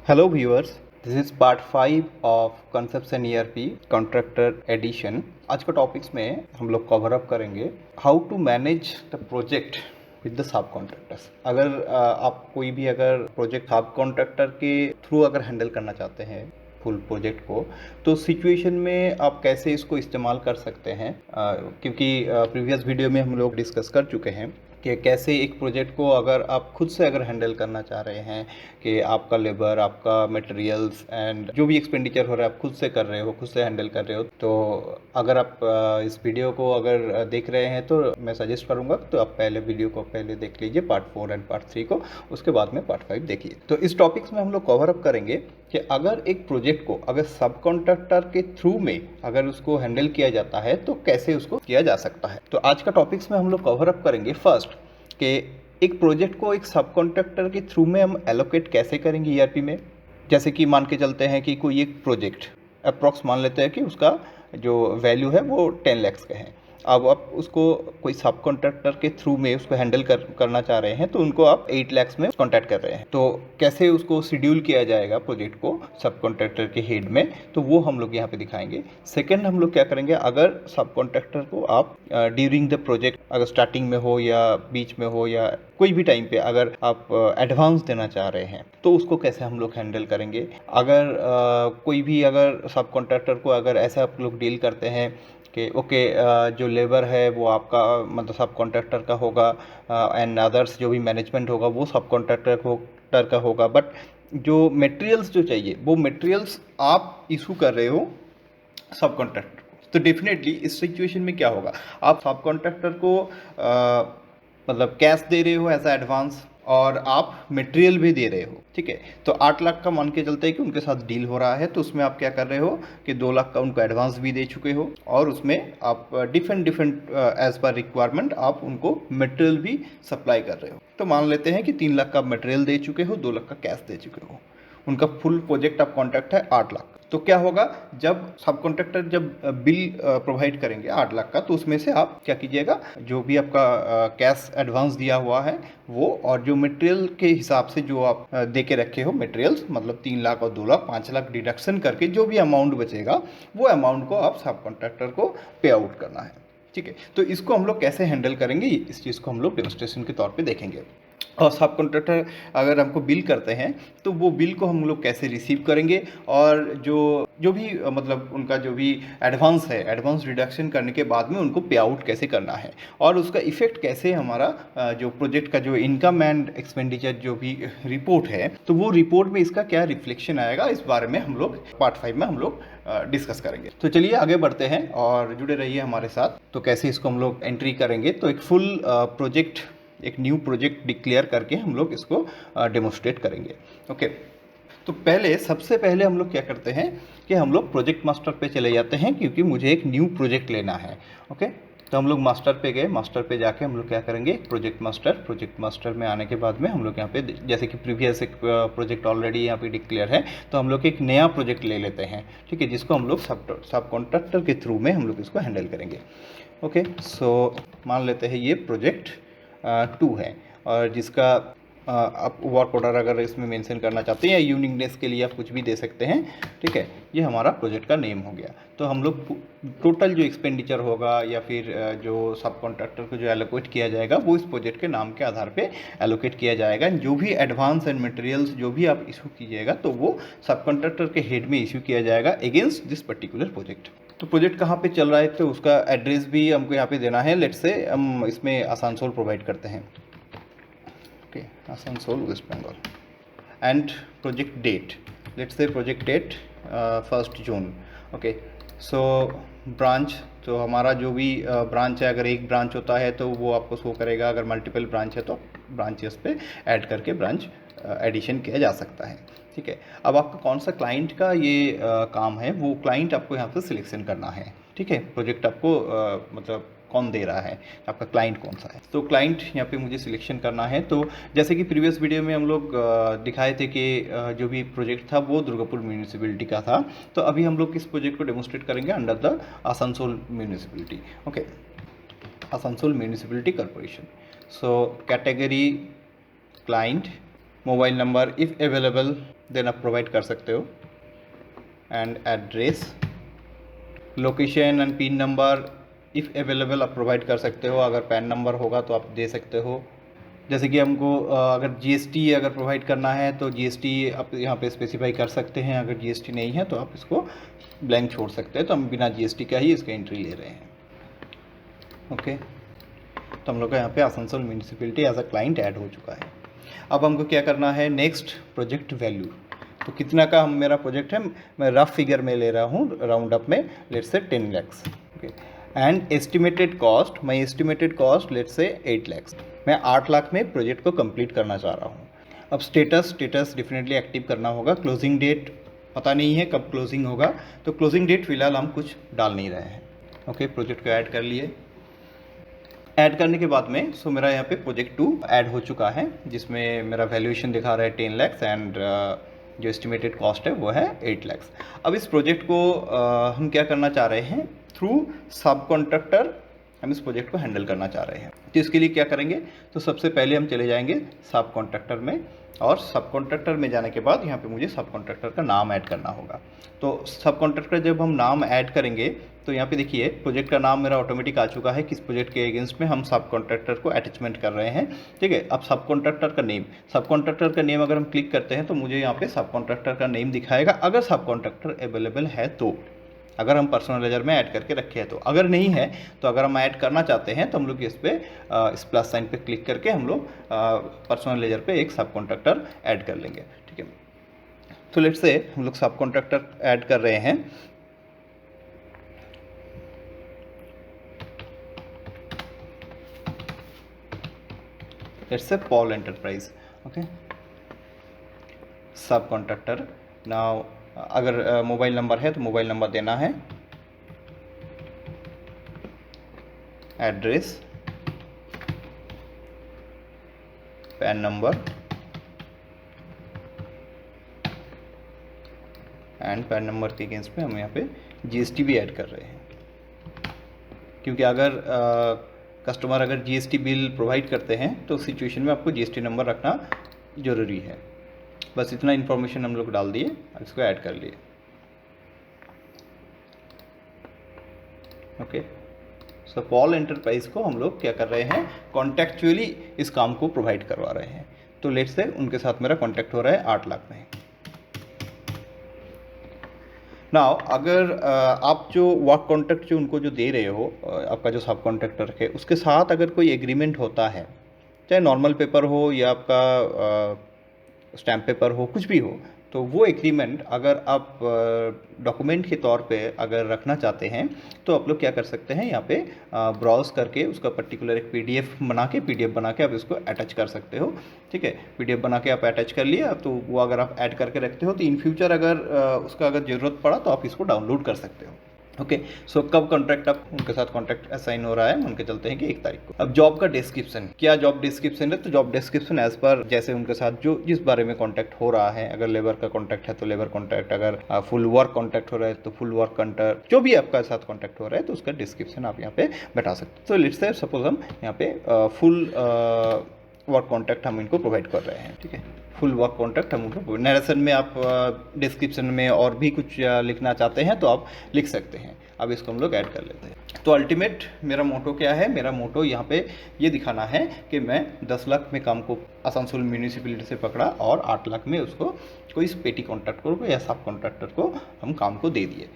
Hello viewers, this is part 5 of Conception ERP Contractor Edition। आज का topics में हम लोग कवर अप करेंगे how to manage the project with the sub contractors. अगर आप कोई भी अगर प्रोजेक्ट सब कॉन्ट्रैक्टर के थ्रू अगर हैंडल करना चाहते हैं फुल प्रोजेक्ट को, तो सिचुएशन में आप कैसे इसको इस्तेमाल कर सकते हैं, क्योंकि प्रीवियस वीडियो में हम लोग डिस्कस कर चुके हैं कि कैसे एक प्रोजेक्ट को अगर आप खुद से अगर हैंडल करना चाह रहे हैं कि आपका लेबर, आपका मटेरियल्स एंड जो भी एक्सपेंडिचर हो रहा है आप खुद से कर रहे हो, खुद से हैंडल कर रहे हो, तो अगर आप इस वीडियो को अगर देख रहे हैं तो मैं सजेस्ट करूंगा तो आप पहले वीडियो को पहले देख लीजिए, पार्ट 4 एंड पार्ट 3 को, उसके बाद में पार्ट 5 देखिए। तो इस टॉपिक्स में हम लोग कवर अप करेंगे कि अगर एक प्रोजेक्ट को अगर सब कॉन्ट्रैक्टर के थ्रू में अगर उसको हैंडल किया जाता है तो कैसे उसको किया जा सकता है। तो आज का टॉपिक्स में हम लोग कवर अप करेंगे फर्स्ट कि एक प्रोजेक्ट को एक सब कॉन्ट्रैक्टर के थ्रू में हम एलोकेट कैसे करेंगे ईआरपी में। जैसे कि मान के चलते हैं कि कोई एक प्रोजेक्ट अप्रॉक्स मान लेते हैं कि उसका जो वैल्यू है वो 10 लाख का है। अब आप उसको कोई सब कॉन्ट्रैक्टर के थ्रू में उसको हैंडल करना चाह रहे हैं तो उनको आप 8 लाख में कॉन्टैक्ट कर रहे हैं, तो कैसे उसको शेड्यूल किया जाएगा प्रोजेक्ट को सब कॉन्ट्रैक्टर के हेड में, तो वो हम लोग यहाँ पे दिखाएंगे। सेकंड हम लोग क्या करेंगे, अगर सब कॉन्ट्रैक्टर को आप ड्यूरिंग द प्रोजेक्ट अगर स्टार्टिंग में हो या बीच में हो या कोई भी टाइम पे अगर आप एडवांस देना चाह रहे हैं तो उसको कैसे हम लोग हैंडल करेंगे। अगर कोई भी अगर सब कॉन्ट्रैक्टर को अगर ऐसा आप लोग डील करते हैं कि ओके जो लेबर है वो आपका मतलब सब कॉन्ट्रैक्टर का होगा एंड अदर्स जो भी मैनेजमेंट होगा वो सब कॉन्ट्रैक्टर का होगा, बट जो मटेरियल्स जो चाहिए वो मटेरियल्स आप इशू कर रहे हो सब कॉन्ट्रैक्टर को, तो डेफिनेटली इस सिचुएशन में क्या होगा, आप सब कॉन्ट्रैक्टर को मतलब कैश दे रहे हो एज अ एडवांस और आप मटेरियल भी दे रहे हो, ठीक है। तो 8 लाख का मान के चलते हैं कि उनके साथ डील हो रहा है, तो उसमें आप क्या कर रहे हो कि 2 लाख का उनको एडवांस भी दे चुके हो और उसमें आप डिफरेंट एज पर रिक्वायरमेंट आप उनको मटेरियल भी सप्लाई कर रहे हो। तो मान लेते हैं कि 3 लाख का मटेरियल दे चुके हो, 2 लाख का कैश दे चुके हो, उनका फुल प्रोजेक्ट आप कॉन्ट्रैक्ट है 8 लाख। तो क्या होगा, जब सब कॉन्ट्रैक्टर जब बिल प्रोवाइड करेंगे 8 लाख का, तो उसमें से आप क्या कीजिएगा, जो भी आपका कैश एडवांस दिया हुआ है वो और जो मटेरियल के हिसाब से जो आप दे के रखे हो मटेरियल्स, मतलब 3 लाख और 2 लाख 5 लाख डिडक्शन करके जो भी अमाउंट बचेगा वो अमाउंट को आप सब कॉन्ट्रैक्टर को पे आउट करना है, ठीक है। तो इसको हम लोग कैसे हैंडल करेंगे इस चीज़ को हम लोग डेमोन्स्ट्रेशन के तौर पे देखेंगे। और सब कॉन्ट्रैक्टर अगर हमको बिल करते हैं तो वो बिल को हम लोग कैसे रिसीव करेंगे और जो भी मतलब उनका जो भी एडवांस है, एडवांस रिडक्शन करने के बाद में उनको पे आउट कैसे करना है और उसका इफेक्ट कैसे हमारा जो प्रोजेक्ट का जो इनकम एंड एक्सपेंडिचर जो भी रिपोर्ट है, तो वो रिपोर्ट में इसका क्या रिफ्लेक्शन आएगा, इस बारे में हम लोग पार्ट 5 में हम लोग डिस्कस करेंगे। तो चलिए आगे बढ़ते हैं और जुड़े रहिए हमारे साथ। तो कैसे इसको हम लोग एंट्री करेंगे, तो एक फुल प्रोजेक्ट, एक न्यू प्रोजेक्ट डिक्लेयर करके हम लोग इसको डेमोन्स्ट्रेट करेंगे। ओके, तो सबसे पहले हम लोग क्या करते हैं कि हम लोग प्रोजेक्ट मास्टर पे चले जाते हैं, क्योंकि मुझे एक न्यू प्रोजेक्ट लेना है। ओके, तो हम लोग मास्टर पे गए, मास्टर पे जाके हम लोग क्या करेंगे, प्रोजेक्ट मास्टर में आने के बाद में हम लोग यहाँ पे जैसे कि प्रीवियस एक प्रोजेक्ट ऑलरेडी यहाँ पे डिक्लेयर है, तो हम लोग एक नया प्रोजेक्ट ले लेते हैं, ठीक है, जिसको हम लोग सब कॉन्ट्रैक्टर के थ्रू में हम लोग इसको हैंडल करेंगे। ओके, सो मान लेते हैं ये प्रोजेक्ट 2 है और जिसका आप वर्क ऑर्डर अगर इसमें मेंशन करना चाहते हैं या यूनिकनेस के लिए आप कुछ भी दे सकते हैं, ठीक है। ये हमारा प्रोजेक्ट का नेम हो गया। तो हम लोग टोटल जो एक्सपेंडिचर होगा या फिर जो सब कॉन्ट्रैक्टर को जो एलोकेट किया जाएगा वो इस प्रोजेक्ट के नाम के आधार पे एलोकेट किया जाएगा। जो भी एडवांस एंड मटेरियल्स जो भी आप इशू कीजिएगा तो वो सब कॉन्ट्रैक्टर के हेड में इशू किया जाएगा अगेंस्ट दिस पर्टिकुलर प्रोजेक्ट। तो प्रोजेक्ट कहाँ पे चल रहा है, तो उसका एड्रेस भी हमको यहाँ पे देना है। लेट्स से हम इसमें आसनसोल प्रोवाइड करते हैं, okay, Asansol West Bengal, and project date, let's say project date 1 June. Okay, so branch, तो हमारा जो भी ब्रांच है, अगर एक ब्रांच होता है तो वो आपको शो करेगा, अगर मल्टीपल ब्रांच है तो ब्रांचेस पे ऐड करके ब्रांच एडिशन किया जा सकता है, ठीक है। अब आपका कौन सा क्लाइंट का ये काम है, वो क्लाइंट आपको यहाँ पे सिलेक्शन करना है, ठीक है। प्रोजेक्ट आपको मतलब कौन दे रहा है, आपका क्लाइंट कौन सा है, तो क्लाइंट यहाँ पे मुझे सिलेक्शन करना है। तो जैसे कि प्रीवियस वीडियो में हम लोग दिखाए थे कि जो भी प्रोजेक्ट था वो दुर्गापुर म्यूनिसिपैलिटी का था, तो अभी हम लोग किस प्रोजेक्ट को डेमोन्स्ट्रेट करेंगे, under the Asansol municipality. Okay, Asansol municipality corporation. So category client, mobile number if available then आप प्रोवाइड कर सकते हो, and address, location and pin number if available आप प्रोवाइड कर सकते हो, अगर पैन नंबर होगा तो आप दे सकते हो। जैसे कि हमको अगर जीएसटी अगर प्रोवाइड करना है तो जीएसटी आप यहाँ पे स्पेसिफाई कर सकते हैं, अगर जीएसटी नहीं है तो आप इसको ब्लैंक छोड़ सकते हैं। तो हम बिना जीएसटी का ही इसका एंट्री ले रहे हैं। ओके, तो हम लोग का यहाँ पे Asansol municipality as a client add हो चुका है। अब हमको क्या करना है, नेक्स्ट प्रोजेक्ट वैल्यू। तो कितना का हम मेरा प्रोजेक्ट है, मैं रफ फिगर में ले रहा हूँ, राउंड अप में let's say 10 lakhs। Okay, and estimated cost, मैं estimated cost let's say 8 lakhs। मैं 8 लाख में प्रोजेक्ट को कंप्लीट करना चाह रहा हूँ। अब स्टेटस डेफिनेटली एक्टिव करना होगा। क्लोजिंग डेट पता नहीं है कब क्लोजिंग होगा, तो क्लोजिंग डेट फिलहाल हम कुछ डाल नहीं रहे हैं। ओके, प्रोजेक्ट को ऐड कर लिए। ऐड करने के बाद में सो मेरा यहाँ पे प्रोजेक्ट 2 ऐड हो चुका है, जिसमें मेरा वैल्यूएशन दिखा रहा है 10 lakhs एंड जो एस्टिमेटेड कॉस्ट है वो है 8 lakhs। अब इस प्रोजेक्ट को हम क्या करना चाह रहे हैं, थ्रू सब कॉन्ट्रैक्टर हम इस प्रोजेक्ट को हैंडल करना चाह रहे हैं। तो इसके लिए क्या करेंगे, तो सबसे पहले हम चले जाएंगे सब कॉन्ट्रैक्टर में, और सब कॉन्ट्रैक्टर में जाने के बाद यहाँ पे मुझे सब कॉन्ट्रैक्टर का नाम ऐड करना होगा। तो सब कॉन्ट्रैक्टर जब हम नाम ऐड करेंगे तो यहाँ पे देखिए प्रोजेक्ट का नाम मेरा ऑटोमेटिक आ चुका है, किस प्रोजेक्ट के अगेंस्ट में हम सब कॉन्ट्रैक्टर को अटैचमेंट कर रहे हैं। ठीक है, अब सब कॉन्ट्रैक्टर का नेम अगर हम क्लिक करते हैं तो मुझे यहाँ पे सब कॉन्ट्रैक्टर का नेम दिखाएगा, अगर सब कॉन्ट्रैक्टर अवेलेबल है तो, अगर हम पर्सनल लेजर में ऐड करके रखे हैं तो। अगर नहीं है तो अगर हम ऐड करना चाहते हैं तो हम लोग इस प्लस साइन पे क्लिक करके हम लोग पर्सनल लेजर पे एक सब कॉन्ट्रैक्टर ऐड कर लेंगे। ठीक है, तो लेट्स से हम लोग सब कॉन्ट्रैक्टर ऐड कर रहे हैं। Let's say Paul enterprise. Okay, सब कॉन्ट्रैक्टर। नाउ अगर मोबाइल नंबर है तो मोबाइल नंबर देना है, address, pan number and pan number के अगेंस्ट में हम यहाँ पे जीएसटी भी ऐड कर रहे हैं, क्योंकि अगर कस्टमर अगर जीएसटी बिल प्रोवाइड करते हैं तो उस सिचुएशन में आपको जीएसटी नंबर रखना ज़रूरी है। बस इतना इन्फॉर्मेशन हम लोग डाल दिए, इसको ऐड कर लिए। ओके, सो पॉल एंटरप्राइज को हम लोग क्या कर रहे हैं, कॉन्टेक्चुअली इस काम को प्रोवाइड करवा रहे हैं। तो लेट्स से उनके साथ मेरा कॉन्टैक्ट हो रहा है 8 लाख में। नाउ अगर आप जो वर्क कॉन्ट्रैक्ट जो उनको जो दे रहे हो, आपका जो सब कॉन्ट्रैक्टर है उसके साथ अगर कोई एग्रीमेंट होता है, चाहे नॉर्मल पेपर हो या आपका स्टैम्प पेपर हो, कुछ भी हो, तो वो एग्रीमेंट अगर आप डॉक्यूमेंट के तौर पे अगर रखना चाहते हैं तो आप लोग क्या कर सकते हैं, यहाँ पे ब्राउज करके उसका पर्टिकुलर एक पीडीएफ बना के आप इसको अटैच कर सकते हो। ठीक है, पीडीएफ बना के आप अटैच कर लिया, तो वो अगर आप ऐड करके रखते हो तो इन फ्यूचर अगर उसका अगर ज़रूरत पड़ा तो आप इसको डाउनलोड कर सकते हो। ओके, सो कब कॉन्ट्रैक्ट आप उनके साथ कॉन्ट्रैक्ट असाइन हो रहा है, उनके चलते हैं कि 1 तारीख को। अब जॉब का डिस्क्रिप्शन, क्या जॉब डिस्क्रिप्शन है, तो जॉब डिस्क्रिप्शन एज पर जैसे उनके साथ जो जिस बारे में कॉन्टैक्ट हो रहा है, अगर लेबर का कॉन्टैक्ट है तो लेबर कॉन्टैक्ट, अगर फुल वर्क कॉन्टैक्ट हो रहा है तो फुल वर्क कॉन्टैक्ट, जो भी आपका साथ कॉन्टैक्ट हो रहा है तो उसका डिस्क्रिप्शन आप यहाँ पे बैठा सकते हो। तो लेट्स से सपोज हम यहाँ पे फुल वर्क कॉन्टैक्ट हम इनको प्रोवाइड कर रहे हैं। ठीक है, फुल वर्क कॉन्टैक्ट हम उनको, नरेशन में आप डिस्क्रिप्शन में और भी कुछ लिखना चाहते हैं तो आप लिख सकते हैं। अब इसको हम लोग ऐड कर लेते हैं। तो अल्टीमेट मेरा मोटो क्या है, मेरा मोटो यहाँ पे ये दिखाना है कि मैं 10 लाख में काम को आसनसोल म्यूनिसिपैलिटी से पकड़ा और 8 लाख में उसको कोई पेटी कॉन्ट्रैक्टर को या सब कॉन्ट्रैक्टर को हम काम को दे दिए।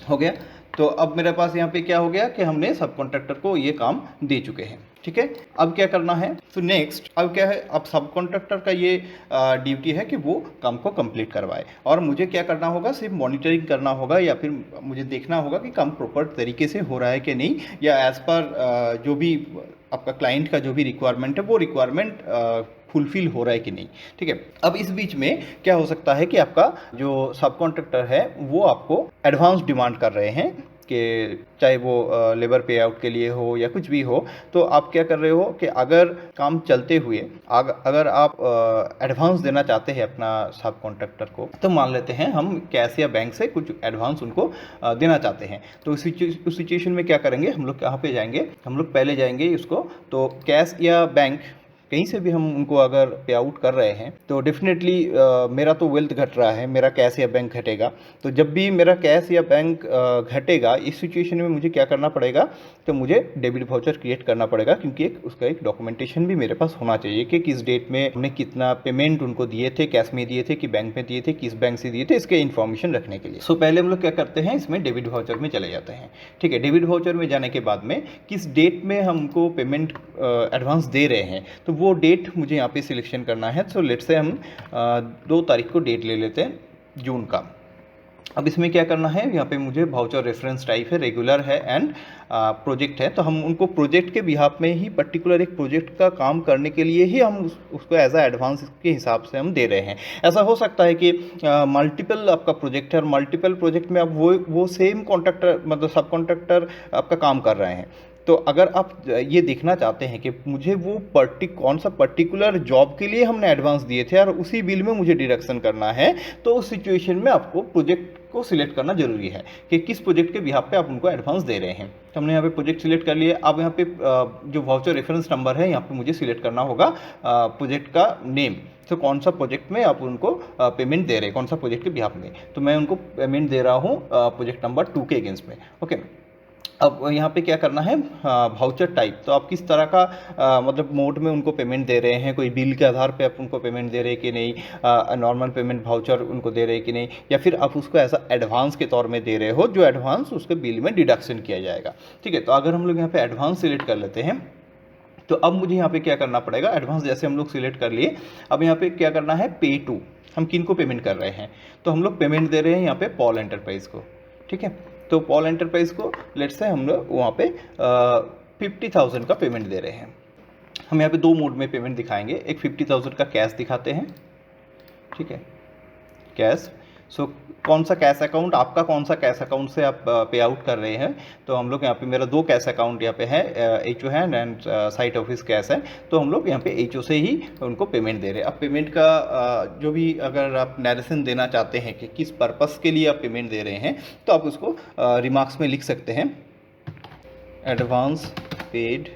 हो गया, तो अब मेरे पास यहाँ पे क्या हो गया कि हमने सब कॉन्ट्रैक्टर को ये काम दे चुके हैं। ठीक है, अब क्या करना है, तो नेक्स्ट अब क्या है, अब सब कॉन्ट्रैक्टर का ये ड्यूटी है कि वो काम को कंप्लीट करवाए, और मुझे क्या करना होगा, सिर्फ मॉनिटरिंग करना होगा, या फिर मुझे देखना होगा कि काम प्रॉपर तरीके से हो रहा है कि नहीं, या एज पर जो भी आपका क्लाइंट का जो भी रिक्वायरमेंट है वो रिक्वायरमेंट फुलफिल हो रहा है कि नहीं। ठीक है, अब इस बीच में क्या हो सकता है कि आपका जो सब कॉन्ट्रैक्टर है वो आपको एडवांस डिमांड कर रहे हैं, कि चाहे वो लेबर पे आउट के लिए हो या कुछ भी हो, तो आप क्या कर रहे हो कि अगर काम चलते हुए अगर आप एडवांस देना चाहते हैं अपना सब कॉन्ट्रैक्टर को, तो मान लेते हैं हम कैश या बैंक से कुछ एडवांस उनको देना चाहते हैं, तो उस सिचुएशन में क्या करेंगे, हम लोग कहाँ पे जाएंगे, हम लोग पहले जाएंगे इसको, तो कैश या बैंक कहीं से भी हम उनको अगर पे आउट कर रहे हैं तो डेफिनेटली मेरा तो वेल्थ घट रहा है, मेरा कैश या बैंक घटेगा। तो जब भी मेरा कैश या बैंक घटेगा, इस सिचुएशन में मुझे क्या करना पड़ेगा, तो मुझे डेबिट वाउचर क्रिएट करना पड़ेगा, क्योंकि उसका एक डॉक्यूमेंटेशन भी मेरे पास होना चाहिए कि किस डेट में हमने कितना पेमेंट उनको दिए थे, कैश में दिए थे कि बैंक में दिए थे, किस बैंक से दिए थे, इसके इन्फॉर्मेशन रखने के लिए। सो पहले हम लोग क्या करते हैं, इसमें डेबिट वाउचर में चले जाते हैं। ठीक है, डेबिट वाउचर में जाने के बाद में किस डेट में हमको पेमेंट एडवांस दे रहे हैं, तो वो डेट मुझे यहाँ पे सिलेक्शन करना है। सो लेट्स से हम 2 तारीख को डेट ले लेते हैं जून का। अब इसमें क्या करना है, यहाँ पे मुझे वाउचर रेफरेंस टाइप है, रेगुलर है एंड प्रोजेक्ट है। तो हम उनको प्रोजेक्ट के बिहाफ में ही, पर्टिकुलर एक प्रोजेक्ट का काम करने के लिए ही हम उसको एज आ एडवांस के हिसाब से हम दे रहे हैं। ऐसा हो सकता है कि मल्टीपल आपका प्रोजेक्ट है और मल्टीपल प्रोजेक्ट में आप वो सेम कॉन्ट्रैक्टर मतलब सब कॉन्ट्रैक्टर आपका काम कर रहे हैं। तो अगर आप ये देखना चाहते हैं कि मुझे वो कौन सा पर्टिकुलर जॉब के लिए हमने एडवांस दिए थे और उसी बिल में मुझे डिडक्शन करना है, तो उस सिचुएशन में आपको प्रोजेक्ट को सिलेक्ट करना जरूरी है कि किस प्रोजेक्ट के बिहाफ पे आप उनको एडवांस दे रहे हैं। तो हमने यहाँ पे प्रोजेक्ट सिलेक्ट कर लिया। अब यहाँ पे जो वाउचर रेफरेंस नंबर है, यहाँ पे मुझे सिलेक्ट करना होगा प्रोजेक्ट का नेम। तो कौन सा प्रोजेक्ट में आप उनको पेमेंट दे रहे हैं, कौन सा प्रोजेक्ट के बिहाफ में, तो मैं उनको पेमेंट दे रहा हूँ प्रोजेक्ट नंबर 2 के अगेंस्ट में। ओके, अब यहाँ पे क्या करना है, वाउचर टाइप, तो आप किस तरह का मतलब मोड में उनको पेमेंट दे रहे हैं, कोई बिल के आधार पे आप उनको पेमेंट दे रहे हैं कि नहीं, नॉर्मल पेमेंट वाउचर उनको दे रहे हैं कि नहीं, या फिर आप उसको ऐसा एडवांस के तौर में दे रहे हो जो एडवांस उसके बिल में डिडक्शन किया जाएगा। ठीक है, तो अगर हम लोग यहाँ पे एडवांस सिलेक्ट कर लेते हैं, तो अब मुझे यहाँ पे क्या करना पड़ेगा, एडवांस जैसे हम लोग सिलेक्ट कर लिए, अब यहाँ पे क्या करना है, पे टू, हम किन को पेमेंट कर रहे हैं, तो हम लोग पेमेंट दे रहे हैं यहाँ पे पॉल एंटरप्राइज को। ठीक है, तो पॉल एंटरप्राइज को लेट्स से हम लोग वहाँ पे 50,000 का पेमेंट दे रहे हैं। हम यहाँ पे 2 मोड में पेमेंट दिखाएंगे, एक 50,000 का कैश दिखाते हैं। ठीक है, कैश। सो कौन सा कैश अकाउंट, आपका कौन सा कैश अकाउंट से आप पे आउट कर रहे हैं, तो हम लोग यहाँ पे, मेरा 2 कैश अकाउंट यहाँ पे है, H O hand and site office cash है, तो हम लोग यहाँ पे एच ओ से ही उनको पेमेंट दे रहे हैं। अब पेमेंट का जो भी अगर आप नैरेशन देना चाहते हैं कि किस पर्पस के लिए आप पेमेंट दे रहे हैं, तो आप उसको रिमार्क्स में लिख सकते हैं, advance paid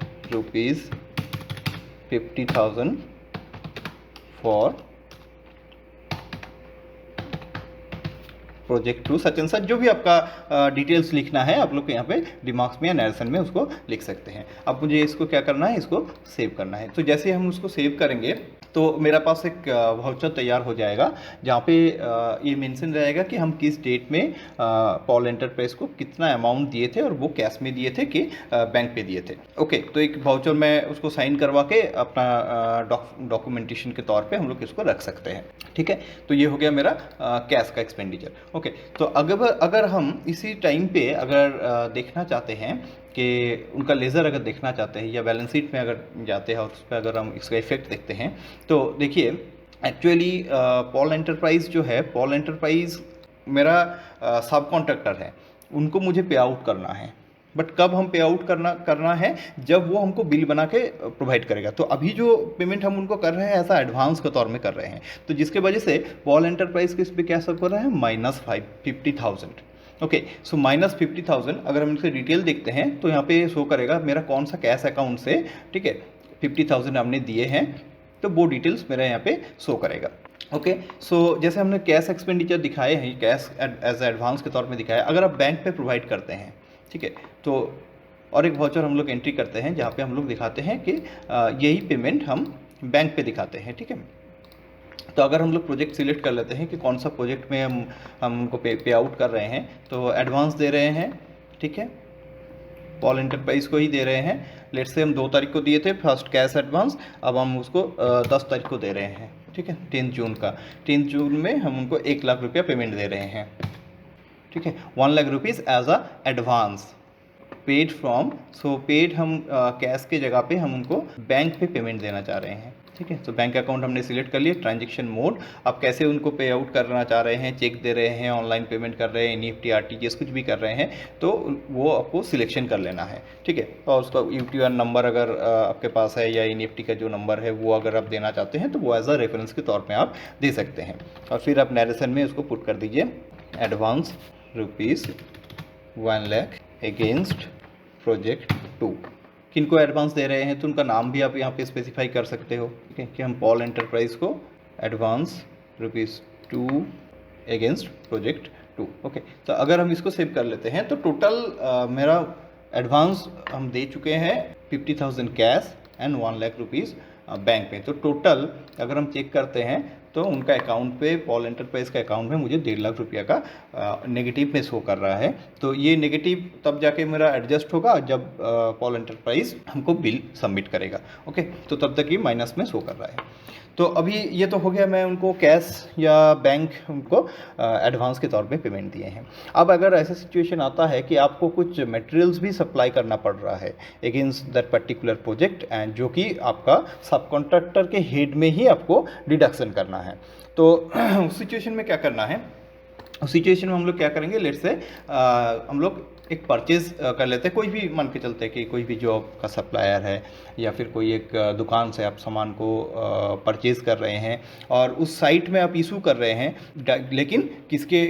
₹50,000 for project to such and such, जो भी आपका डिटेल्स लिखना है आप लोग यहाँ पे रिमार्क्स में या नैरेशन में उसको लिख सकते हैं। अब मुझे इसको क्या करना है, इसको सेव करना है। तो जैसे हम उसको सेव करेंगे तो मेरा पास एक वाउचर तैयार हो जाएगा, जहाँ पे ये मेंशन रहेगा कि हम किस डेट में पॉल एंटरप्राइज को कितना अमाउंट दिए थे और वो कैश में दिए थे कि बैंक पे दिए थे। ओके, तो एक वाउचर मैं उसको साइन करवा के अपना डॉक्यूमेंटेशन के तौर पे हम लोग इसको रख सकते हैं। ठीक है, तो ये हो गया मेरा कैश का एक्सपेंडिचर। ओके, तो अगर हम इसी टाइम पे अगर देखना चाहते हैं कि उनका लेज़र अगर देखना चाहते हैं या बैलेंस शीट में अगर जाते हैं और उस पर अगर हम इसका इफेक्ट देखते हैं, तो देखिए एक्चुअली पॉल एंटरप्राइज जो है, पॉल एंटरप्राइज मेरा सब कॉन्ट्रैक्टर है, उनको मुझे पे आउट करना है। बट कब हम पे आउट करना है, जब वो हमको बिल बना के प्रोवाइड करेगा। तो अभी जो पेमेंट हम उनको कर रहे हैं ऐसा एडवांस के तौर में कर रहे हैं, तो जिसके वजह से पॉल एंटरप्राइज के इस पर क्या सब कर रहे हैं, -50,000। ओके, सो -50,000 अगर हम इससे डिटेल देखते हैं तो यहाँ पे शो करेगा मेरा कौन सा कैश अकाउंट से, ठीक है, 50,000 हमने दिए हैं, तो वो डिटेल्स मेरा यहाँ पे शो करेगा। ओके, सो जैसे हमने कैश एक्सपेंडिचर दिखाए हैं, कैश एज एडवांस के तौर में दिखाया, अगर आप बैंक पे प्रोवाइड करते हैं, ठीक है, तो और एक वाउचर हम लोग एंट्री करते हैं जहाँ पे हम लोग दिखाते हैं कि यही पेमेंट हम बैंक पे दिखाते हैं। ठीक है, तो अगर हम लोग प्रोजेक्ट सिलेक्ट कर लेते हैं कि कौन सा प्रोजेक्ट में हम उनको पे आउट कर रहे हैं, तो एडवांस दे रहे हैं। ठीक है, पॉल एंटरप्राइज को ही दे रहे हैं। लेट्स से हम 2 तारीख को दिए थे फर्स्ट कैश एडवांस, अब हम उसको 10 तारीख को दे रहे हैं। ठीक है, 10 जून का, 10 जून में हम उनको 1 लाख रुपया पेमेंट दे रहे हैं। ठीक है, 1 lakh rupees as a advance paid from, so paid हम कैश के जगह पे हम उनको बैंक पे पेमेंट देना चाह रहे हैं। ठीक है, तो बैंक अकाउंट हमने सिलेक्ट कर लिया, ट्रांजैक्शन मोड, आप कैसे उनको पे आउट करना चाह रहे हैं, चेक दे रहे हैं, ऑनलाइन पेमेंट कर रहे हैं, EFT RTGS कुछ भी कर रहे हैं, तो वो आपको सिलेक्शन कर लेना है। ठीक है, और उसका UTR नंबर अगर आपके पास है या EFT का जो नंबर है वो अगर आप देना चाहते हैं तो वो एज अ रेफरेंस के तौर पर आप दे सकते हैं। और फिर आप नैरेशन में उसको पुट कर दीजिए, एडवांस ₹1 लाख अगेंस्ट प्रोजेक्ट 2 किनको एडवांस दे रहे हैं तो उनका नाम भी आप यहाँ पे स्पेसिफाई कर सकते हो, ठीक है, कि हम पॉल एंटरप्राइज को एडवांस ₹2 अगेंस्ट प्रोजेक्ट 2। ओके, तो अगर हम इसको सेव कर लेते हैं तो टोटल मेरा एडवांस हम दे चुके हैं 50,000 cash and 1 lakh rupees bank में। तो टोटल अगर हम चेक करते हैं तो उनका अकाउंट पे, पॉल एंटरप्राइज का अकाउंट में मुझे 1.5 लाख रुपया का नेगेटिव में शो कर रहा है। तो ये नेगेटिव तब जाके मेरा एडजस्ट होगा जब पॉल एंटरप्राइज हमको बिल सबमिट करेगा। ओके, तो तब तक ये माइनस में शो कर रहा है। तो अभी ये तो हो गया, मैं उनको कैश या बैंक उनको एडवांस के तौर पे पेमेंट दिए हैं। अब अगर ऐसा सिचुएशन आता है कि आपको कुछ मटेरियल्स भी सप्लाई करना पड़ रहा है against that particular project, and जो कि आपका सब कॉन्ट्रैक्टर के हेड में ही आपको डिडक्शन करना है, तो उस सिचुएशन में क्या करना है? उस सिचुएशन में हम लोग क्या करेंगे, लेट से हम लोग एक परचेज़ कर लेते हैं। कोई भी मान के चलते हैं कि कोई भी जॉब का सप्लायर है या फिर कोई एक दुकान से आप सामान को परचेज़ कर रहे हैं और उस साइट में आप इशू कर रहे हैं, लेकिन किसके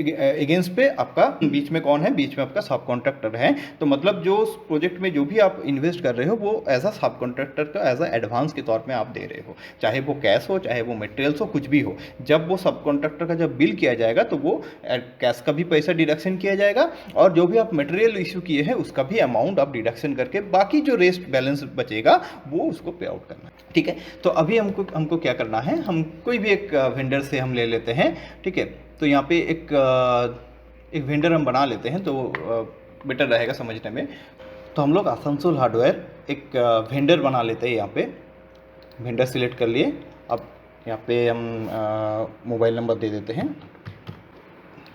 अगेंस्ट पे? आपका बीच में कौन है? बीच में आपका सब कॉन्ट्रैक्टर है। तो मतलब जो उस प्रोजेक्ट में जो भी आप इन्वेस्ट कर रहे हो वो एज अ सब कॉन्ट्रैक्टर का एज अ एडवांस के तौर में आप दे रहे हो, चाहे वो कैश हो, चाहे वो मटेरियल्स हो, कुछ भी हो। जब वो सब कॉन्ट्रैक्टर का जब बिल किया जाएगा तो वो कैश का भी पैसा डिडक्शन किया जाएगा और जो भी आप मटेरियल इशू किए हैं उसका भी अमाउंट आप डिडक्शन करके बाकी जो रेस्ट बैलेंस बचेगा वो उसको पे आउट करना है, ठीक है। तो अभी हमको क्या करना है, हम कोई भी एक वेंडर से हम ले लेते हैं, ठीक है। तो यहाँ पे एक वेंडर हम बना लेते हैं तो बेटर रहेगा समझने में। तो हम लोग आसनसोल हार्डवेयर एक वेंडर बना लेते हैं। यहाँ पे वेंडर सिलेक्ट कर लिए। अब यहाँ पे हम मोबाइल नंबर दे देते हैं,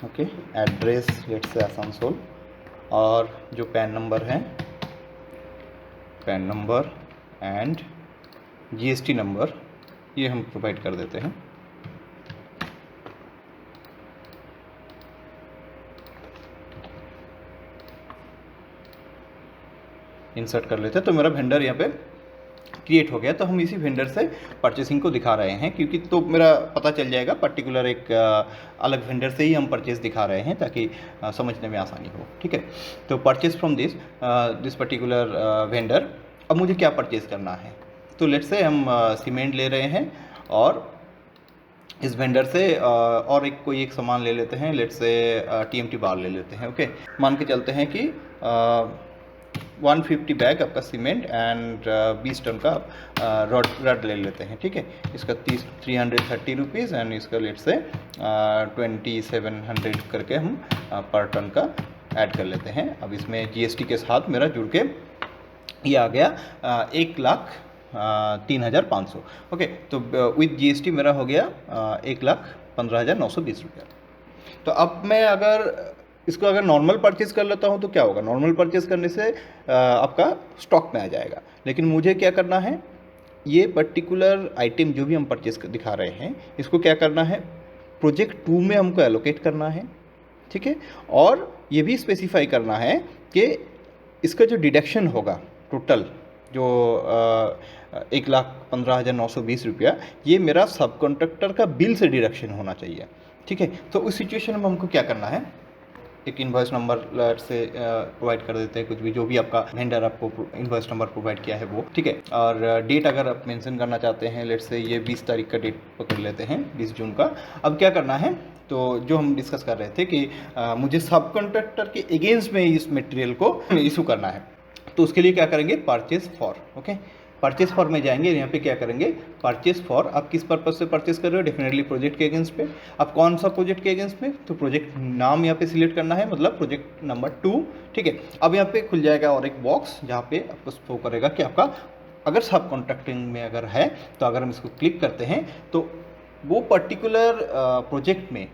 ओके, एड्रेस लेट से आसनसोल, और जो पैन नंबर है, pan number and GST number ये हम प्रोवाइड कर देते हैं। इंसर्ट कर लेते हैं तो मेरा वेंडर यहाँ पे क्रिएट हो गया। तो हम इसी वेंडर से परचेसिंग को दिखा रहे हैं, क्योंकि तो मेरा पता चल जाएगा पर्टिकुलर एक अलग वेंडर से ही हम परचेस दिखा रहे हैं ताकि समझने में आसानी हो, ठीक है। तो purchase from this particular vendor. अब मुझे क्या परचेस करना है, तो लेट्स से हम सीमेंट ले रहे हैं और इस वेंडर से और कोई एक सामान ले लेते हैं, लेट्स से TMT बार ले लेते हैं। ओके, मान के चलते हैं कि 150 बैग आपका सीमेंट एंड 20 टन का रड ले लेते हैं, ठीक है। इसका 330 रुपीज़ एंड इसका लेट से 2700 करके हम पर टन का ऐड कर लेते हैं। अब इसमें GST के साथ मेरा जुड़ के ये आ गया 1,03,500। ओके, तो विद GST मेरा हो गया 1,15,920 रुपया। तो अब मैं इसको अगर नॉर्मल परचेज कर लेता हूँ तो क्या होगा? नॉर्मल परचेज करने से आपका स्टॉक में आ जाएगा, लेकिन मुझे क्या करना है, ये पर्टिकुलर आइटम जो भी हम परचेज दिखा रहे हैं इसको क्या करना है, प्रोजेक्ट 2 में हमको एलोकेट करना है, ठीक है। और ये भी स्पेसिफाई करना है कि इसका जो डिडक्शन होगा टोटल जो 1,15,920 रुपया, ये मेरा सब कॉन्ट्रैक्टर का बिल से डिडक्शन होना चाहिए, ठीक है। तो उस सिचुएशन में हमको क्या करना है, एक इन्वॉइस नंबर से प्रोवाइड कर देते हैं, कुछ भी जो भी आपका वेंडर आपको इन्वॉइस नंबर प्रोवाइड किया है वो, ठीक है। और डेट अगर आप मेंशन करना चाहते हैं, लेट्स से ये 20 तारीख का डेट पकड़ लेते हैं, 20 जून का। अब क्या करना है, तो जो हम डिस्कस कर रहे थे कि मुझे सब कॉन्ट्रैक्टर के अगेंस्ट में इस मटेरियल को इशू करना है, तो उसके लिए क्या करेंगे, purchase for. Okay, purchase for में जाएंगे, यहाँ पे क्या करेंगे, परचेज फॉर। आप किस पर्पज से परचेज कर रहे हो? डेफिनेटली प्रोजेक्ट के अगेंस्ट पे। आप कौन सा प्रोजेक्ट के अगेंस्ट में? तो प्रोजेक्ट नाम यहाँ पे सिलेक्ट करना है, मतलब प्रोजेक्ट नंबर 2, ठीक है। अब यहाँ पे खुल जाएगा और एक बॉक्स जहाँ पे आपको शो करेगा कि आपका अगर सब कॉन्ट्रैक्टिंग में अगर है, तो अगर हम इसको क्लिक करते हैं तो वो पर्टिकुलर प्रोजेक्ट में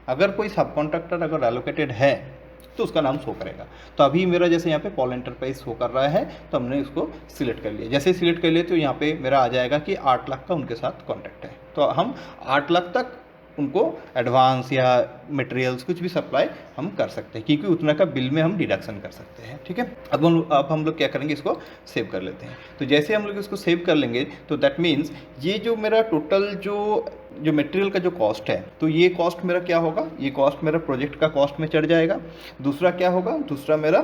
अगर कोई सब कॉन्ट्रैक्टर अगर एलोकेटेड है तो उसका नाम शो करेगा। तो अभी मेरा जैसे यहाँ पे पॉल एंटरप्राइज शो कर रहा है, तो हमने इसको सिलेक्ट कर लिया। जैसे सिलेक्ट कर लिए तो यहाँ पे मेरा आ जाएगा कि 8 लाख का उनके साथ कॉन्ट्रैक्ट है, तो हम 8 लाख तक उनको एडवांस या मटेरियल्स कुछ भी सप्लाई हम कर सकते हैं, क्योंकि उतना का बिल में हम डिडक्शन कर सकते हैं, ठीक है। अब हम लोग क्या करेंगे, इसको सेव कर लेते हैं। तो जैसे हम लोग इसको सेव कर लेंगे तो दैट मीन्स ये जो मेरा टोटल जो मटेरियल का जो कॉस्ट है, तो ये कॉस्ट मेरा क्या होगा, ये कॉस्ट मेरा प्रोजेक्ट का कॉस्ट में चढ़ जाएगा। दूसरा क्या होगा, दूसरा मेरा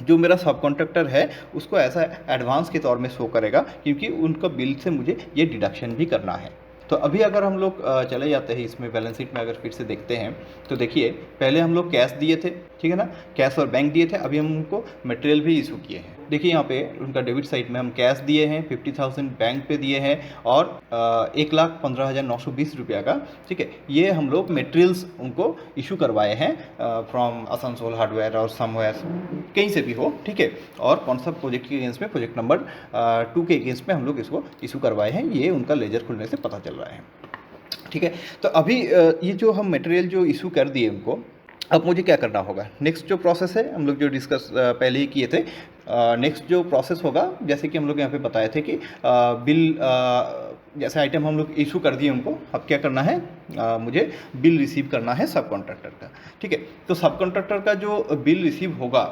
जो मेरा सब कॉन्ट्रैक्टर है उसको ऐसा एडवांस के तौर में शो करेगा, क्योंकि उनका बिल से मुझे ये डिडक्शन भी करना है। तो अभी अगर हम लोग चले जाते हैं इसमें बैलेंस शीट में, अगर फिर से देखते हैं तो देखिए पहले हम लोग कैश दिए थे, ठीक है ना, कैश और बैंक दिए थे। अभी हम उनको मटेरियल भी इशू किए हैं। देखिए यहाँ पे उनका डेबिट साइड में हम कैश दिए हैं 50,000, बैंक पे दिए हैं, और 1,15,920 रुपया का, ठीक है, ये हम लोग मटेरियल्स उनको इशू करवाए हैं फ्रॉम आसनसोल हार्डवेयर और समवेयर, कहीं से भी हो, ठीक है। और कौन सा प्रोजेक्ट के अगेंस्ट में, प्रोजेक्ट नंबर 2 के अगेंस्ट में हम लोग इसको इशू करवाए हैं, ये उनका लेजर खुलने से पता चल रहा है, ठीक है। तो अभी ये जो हम मटेरियल जो इशू कर दिए उनको, अब मुझे क्या करना होगा, नेक्स्ट जो प्रोसेस है हम लोग जो डिस्कस पहले ही किए थे, नेक्स्ट जो प्रोसेस होगा, जैसे कि हम लोग यहाँ पे बताए थे कि बिल जैसे आइटम हम लोग इशू कर दिए उनको, अब क्या करना है, मुझे बिल रिसीव करना है सब कॉन्ट्रैक्टर का, ठीक है। तो सब कॉन्ट्रैक्टर का जो बिल रिसीव होगा,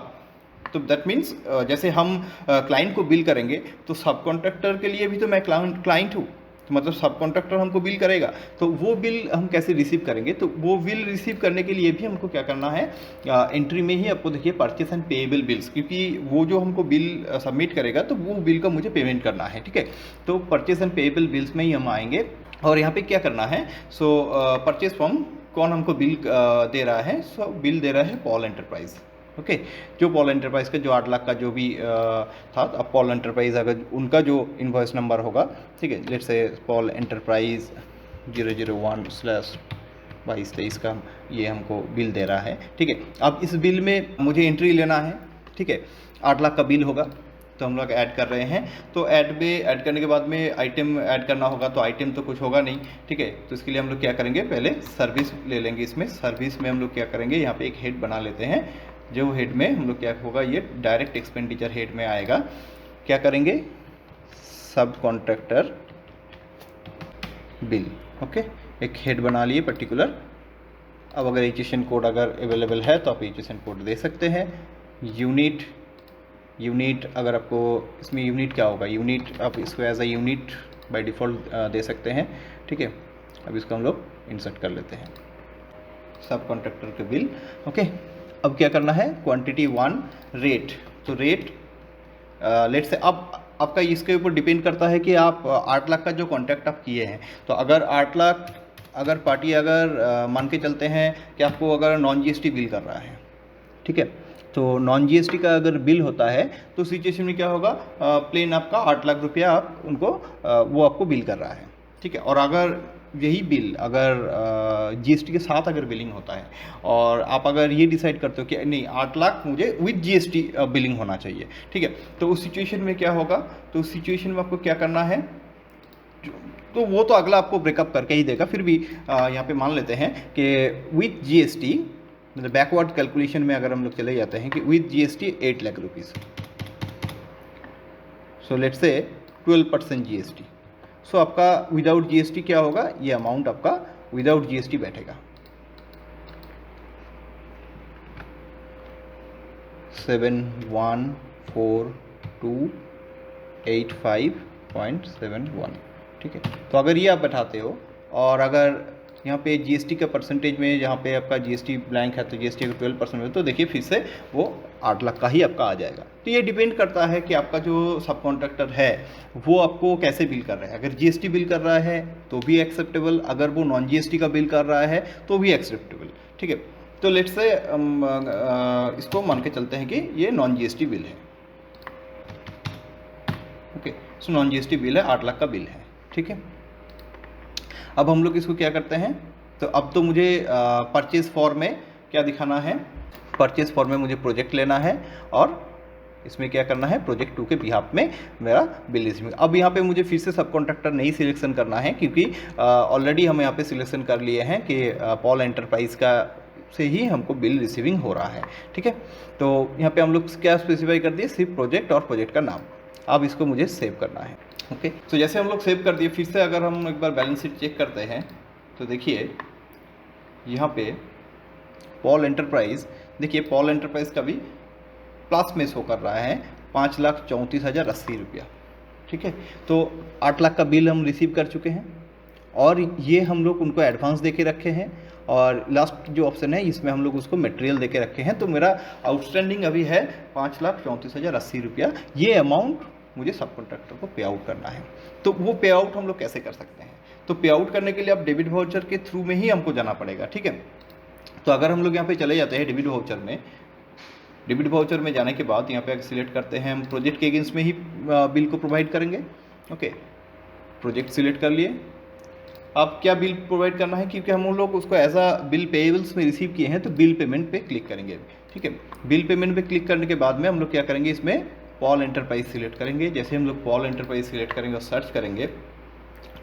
तो दैट मीन्स जैसे हम क्लाइंट को बिल करेंगे तो सब कॉन्ट्रैक्टर के लिए भी तो मैं क्लाइंट हूँ, तो मतलब सब कॉन्ट्रैक्टर हमको बिल करेगा, तो वो बिल हम कैसे रिसीव करेंगे, तो वो बिल रिसीव करने के लिए भी हमको क्या करना है, एंट्री में ही आपको देखिए परचेस एंड पेएबल बिल्स, क्योंकि वो जो हमको बिल सबमिट करेगा तो वो बिल का मुझे पेमेंट करना है, ठीक है। तो परचेस एंड पेएबल बिल्स में ही हम आएंगे, और यहाँ पे क्या करना है, सो परचेस फॉर्म कौन हमको बिल दे रहा है, सो बिल दे रहा है पॉल एंटरप्राइज, ओके। जो पॉल एंटरप्राइज का जो 8 लाख का जो भी था, अब पॉल एंटरप्राइज अगर उनका जो इनवॉइस नंबर होगा, ठीक है, लेट्स से पॉल एंटरप्राइज 001/22-23 का ये हमको बिल दे रहा है, ठीक है। अब इस बिल में मुझे एंट्री लेना है, ठीक है, 8 लाख का बिल होगा, तो हम लोग ऐड कर रहे हैं। तो ऐड में ऐड करने के बाद में आइटम ऐड करना होगा, तो आइटम तो कुछ होगा नहीं, ठीक है। तो इसके लिए हम लोग क्या करेंगे, पहले सर्विस ले लेंगे। इसमें सर्विस में हम लोग क्या करेंगे, यहाँ पे एक हेड बना लेते हैं, जो हेड में हम लोग क्या होगा, ये डायरेक्ट एक्सपेंडिचर हेड में आएगा। क्या करेंगे, सब कॉन्ट्रैक्टर बिल, ओके, एक हेड बना लिए पर्टिकुलर। अब अगर एचएसएन कोड अगर अवेलेबल है तो आप एचएसएन कोड दे सकते हैं। यूनिट अगर आपको इसमें यूनिट क्या होगा, यूनिट आप इसको as a unit by default दे सकते हैं, ठीक है। अब इसको हम लोग इंसर्ट कर लेते हैं, सब कॉन्ट्रैक्टर के बिल, ओके। अब क्या करना है, क्वांटिटी 1 रेट, तो रेट लेट से अब आपका इसके ऊपर डिपेंड करता है कि आप 8 लाख का जो कॉन्ट्रैक्ट आप किए हैं, तो अगर 8 लाख अगर पार्टी अगर मान के चलते हैं कि आपको अगर नॉन जीएसटी बिल कर रहा है, ठीक है, तो नॉन जीएसटी का अगर बिल होता है तो सिचुएशन में क्या होगा, प्लेन आपका 8 लाख रुपया आप उनको वो आपको बिल कर रहा है, ठीक है। और अगर यही बिल अगर जीएसटी के साथ अगर बिलिंग होता है, और आप अगर ये डिसाइड करते हो कि नहीं 8 लाख मुझे विद जीएसटी बिलिंग होना चाहिए, ठीक है, तो उस सिचुएशन में क्या होगा, तो उस सिचुएशन में आपको क्या करना है, तो वो तो अगला आपको ब्रेकअप करके ही देगा। फिर भी यहाँ पे मान लेते हैं कि विद जीएसटी, मतलब बैकवर्ड कैलकुलेशन में अगर हम लोग चले जाते हैं कि with GST 8 lakh rupees, so let's say 12% GST, सो आपका विदाउट जीएसटी क्या होगा, ये अमाउंट आपका विदाउट जीएसटी बैठेगा 714,285.71, ठीक है। तो अगर ये आप बैठाते हो, और अगर यहाँ पे जीएसटी का परसेंटेज में जहाँ पे आपका जीएसटी ब्लैंक है, तो जीएसटी अगर 12% में, तो देखिए फिर से वो 8 लाख का ही आपका आ जाएगा। तो ये डिपेंड करता है कि आपका जो सब कॉन्ट्रैक्टर है वो आपको कैसे बिल कर रहा है। अगर जीएसटी बिल कर रहा है तो भी एक्सेप्टेबल, अगर वो नॉन जीएसटी का बिल कर रहा है तो भी एक्सेप्टेबल, ठीक है। तो लेट्स से इसको मान के चलते हैं कि ये नॉन जीएसटी बिल है, okay, so non GST bill है, 8 लाख का बिल है, ठीक है। अब हम लोग इसको क्या करते हैं, तो अब तो मुझे परचेज फॉर्म में क्या दिखाना है, परचेज फॉर्म में मुझे प्रोजेक्ट लेना है, और इसमें क्या करना है, प्रोजेक्ट 2 के बिहाफ में मेरा बिल रिसीविंग। अब यहाँ पे मुझे फिर से सब कॉन्ट्रैक्टर नहीं सिलेक्शन करना है, क्योंकि ऑलरेडी हम यहाँ पे सिलेक्शन कर लिए हैं कि पॉल एंटरप्राइज का से ही हमको बिल रिसीविंग हो रहा है, ठीक है। तो यहाँ पे हम लोग क्या स्पेसिफाई कर दिए, सिर्फ प्रोजेक्ट और प्रोजेक्ट का नाम। अब इसको मुझे सेव करना है, ओके। तो जैसे हम लोग सेव कर दिए, फिर से अगर हम एक बार बैलेंस शीट चेक करते हैं तो देखिए यहाँ पे पॉल एंटरप्राइज, देखिए पॉल एंटरप्राइज का भी प्लस में शो कर रहा है 5,34,080 रुपया, ठीक है। तो 8 लाख का बिल हम रिसीव कर चुके हैं, और ये हम लोग उनको एडवांस दे के रखे हैं, और लास्ट जो ऑप्शन है इसमें हम लोग उसको मटेरियल दे के रखे हैं। तो मेरा आउटस्टैंडिंग अभी है 5,34,080 रुपया। ये अमाउंट मुझे सब कॉन्ट्रैक्टर को पे आउट करना है। तो वो पे आउट हम लोग कैसे कर सकते हैं? तो पे आउट करने के लिए अब डेबिट वाउचर के थ्रू में ही हमको जाना पड़ेगा, ठीक है। तो अगर हम लोग यहाँ पे चले जाते हैं डेबिट वाउचर में जाने के बाद यहाँ पे सिलेक्ट करते हैं हम प्रोजेक्ट के अगेंस्ट में ही बिल को प्रोवाइड करेंगे। ओके, प्रोजेक्ट सिलेक्ट कर लिए। अब क्या बिल प्रोवाइड करना है, क्योंकि हम लोग उसको एज अ बिल पेएबल्स में रिसीव किए हैं, तो बिल पेमेंट पे क्लिक करेंगे, ठीक है। बिल पेमेंट पे क्लिक करने के बाद में हम लोग क्या करेंगे, इसमें पॉल एंटरप्राइज सिलेक्ट करेंगे। जैसे हम लोग पॉल एंटरप्राइज सिलेक्ट करेंगे और सर्च करेंगे